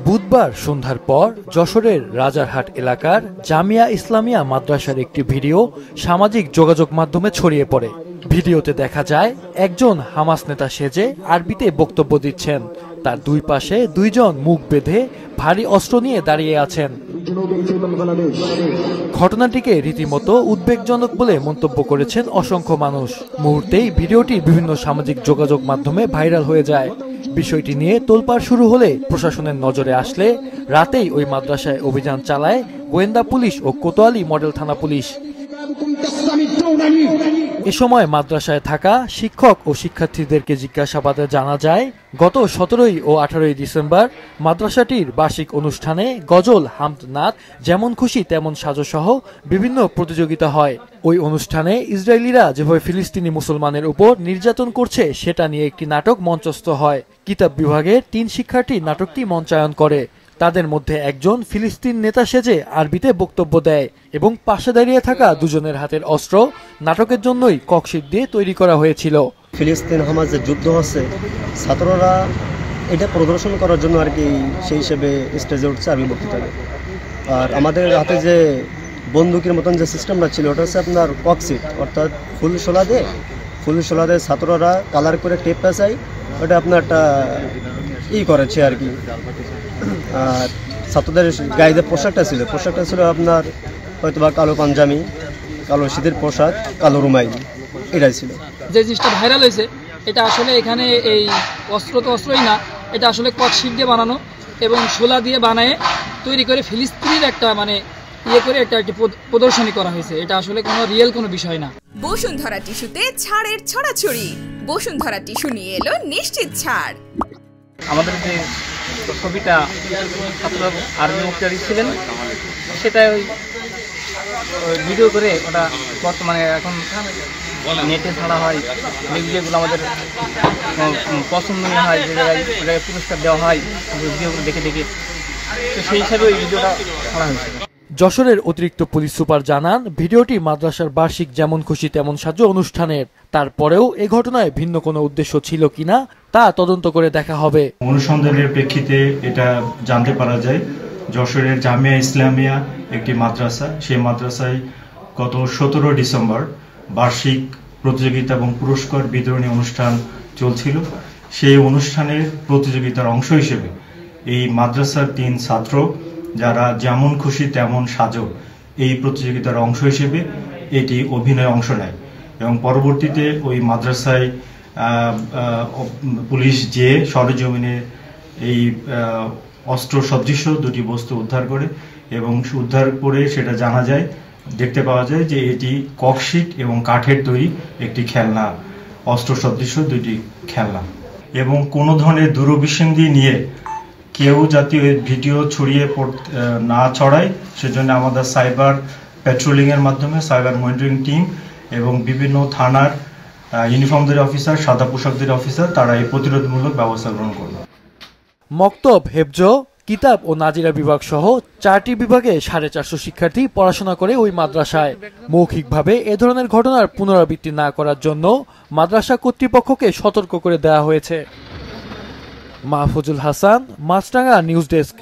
বুধবার সন্ধ্যার পর যশোরের রাজারহাট এলাকার জামিয়া ইসলামিয়া মাদ্রাসার একটি ভিডিও সামাজিক যোগাযোগ মাধ্যমে ছড়িয়ে পড়ে। ভিডিওতে দেখা যায় একজন হামাস নেতা সেজে আরবিতে বক্তব্য দিচ্ছেন। তার দুই পাশে দুইজন মুখ বেঁধে ভারী অস্ত্র নিয়ে দাঁড়িয়ে আছেন। ঘটনাটিকে রীতিমতো উদ্বেগজনক বলে মন্তব্য করেছেন অসংখ্য মানুষ। মুহূর্তেই ভিডিওটি বিভিন্ন সামাজিক যোগাযোগ মাধ্যমে ভাইরাল হয়ে যায়। বিষয়টি নিয়ে তোলপাড় শুরু হলে প্রশাসনের নজরে আসলে রাতেই ওই মাদ্রাসায় অভিযান চালায় গোয়েন্দা পুলিশ ও কোতোয়ালি মডেল থানা পুলিশ। এ সময় মাদ্রাসায় থাকা শিক্ষক ও শিক্ষার্থীদেরকে জিজ্ঞাসাবাদে জানা যায়, গত 17 ও 18 ডিসেম্বর মাদ্রাসাটির বার্ষিক অনুষ্ঠানে গজল, হামদ, নাত, যেমন খুশি তেমন সাজো সহ বিভিন্ন প্রতিযোগিতা হয়। ওই অনুষ্ঠানে ইসরায়েলিরা যেভাবে ফিলিস্তিনি মুসলমানের উপর নির্যাতন করছে সেটা নিয়ে একটি নাটক মঞ্চস্থ হয়। কিতাব বিভাগের 3 শিক্ষার্থী নাটকটি মঞ্চায়ন করে। তাদের মধ্যে একজন ফিলিস্তিন নেতা সেজে আরবিতে বক্তব্য দেয় এবং পাশে দাঁড়িয়ে থাকা দুজনের হাতের অস্ত্র নাটকের জন্যই ককশিট দিয়ে তৈরি করা হয়েছিল। ফিলিস্তিন হামাস যে যুদ্ধ হচ্ছে, ছাত্ররা এটা প্রদর্শন করার জন্য আর কি সেই হিসেবে স্টেজে উঠছে আরবি বক্তৃতাকে। আর আমাদের হাতে যে বন্দুকের মতন যে সিস্টেমটা ছিল ওটা হচ্ছে আপনার ককশিট, অর্থাৎ ফুল শোলা দিয়ে ছাত্ররা কালার করে টেপ পেঁচায় ওটা আপনার একটা করেছে আর কি। আর ছাত্রদের গায়ে যে পোশাকটা ছিল আপনার হয়তো বা কালো পাঞ্জামি, কালো শীতের পোশাক, কালো রুমাই, এটাই ছিল। যে জিনিসটা ভাইরাল হয়েছে এটা আসলে এখানে এই অস্ত্রই না, এটা আসলে ককশিট দিয়ে বানানো এবং শোলা দিয়ে বানায় তৈরি করে ফিলিস্তিনের একটা করে একটা প্রদর্শনী করা হয়েছে। এটা আসলে কোনো রিয়েল কোনো বিষয় না। বসুন্ধরা টিস্যুতে ছাড়ের ছড়াছড়ি। বসুন্ধরা টিস্যু নিয়ে এলো নিশ্চিত ছাড়। আমাদের যে ছবিটা ছাত্র আরবি বক্তৃতা দিচ্ছিলেন সেটা ওই ভিডিও করে ওটা বর্তমানে এখন নেটে ছাড়া হয়। যেগুলো আমাদের পছন্দনীয় হয়, যে জায়গায় পুরস্কার দেওয়া হয় ভিডিওগুলো দেখে তো সেই হিসাবে ওই ভিডিওটা ছাড়া হয়েছে। যশোরের অতিরিক্ত পুলিশ সুপার জানান, ভিডিওটি মাদ্রাসার বার্ষিক যেমন খুশি তেমন সাজো অনুষ্ঠানের। তারপরেও এ ঘটনায় ভিন্ন কোনো উদ্দেশ্য ছিল কিনা তা তদন্ত করে দেখা হবে। অনুসন্ধানের প্রেক্ষিতে এটা জানতে পারা যায় যশোরের জামিয়া ইসলামিয়া একটি মাদ্রাসা, সেই মাদ্রাসায় গত 17 ডিসেম্বর বার্ষিক প্রতিযোগিতা এবং পুরস্কার বিতরণী অনুষ্ঠান চলছিল। সেই অনুষ্ঠানের প্রতিযোগিতার অংশ হিসেবে এই মাদ্রাসার 3 ছাত্র যারা যেমন খুশি তেমন সাজো এই প্রতিযোগিতার অংশ হিসেবে এটি অভিনয়ে অংশ নেয় এবং পরবর্তীতে ওই মাদ্রাসায় পুলিশ যে সরেজমিনে এই অস্ত্র সদৃশ্য 2টি বস্তু উদ্ধার করে এবং উদ্ধার করে সেটা দেখতে পাওয়া যায় যে এটি ককশিট এবং কাঠের তৈরি একটি খেলনা, অস্ত্র সদৃশ্য 2টি খেলনা। এবং কোনো ধরনের দূরভিসন্ধি নিয়ে কেউ যাতে ভিডিও ছড়িয়ে না ছড়ায় সেজন্য আমাদের সাইবার প্যাট্রোলিং এর মাধ্যমে সাইবার মনিটরিং টিম এবং বিভিন্ন থানার ইউনিফর্মধারী অফিসার, সাদা পোশাকধারী অফিসার তারা এই প্রতিরোধমূলক ব্যবস্থা গ্রহণ করবে। মক্তব, হেফজ, কিতাব ও নাজিরা বিভাগ সহ 4টি বিভাগে 450 শিক্ষার্থী পড়াশোনা করে ওই মাদ্রাসায়। মৌখিকভাবে এ ধরনের ঘটনার পুনরাবৃত্তি না করার জন্য মাদ্রাসা কর্তৃপক্ষকে সতর্ক করে দেওয়া হয়েছে। মাহফুজুল হাসান, মাছরাঙা নিউজ ডেস্ক।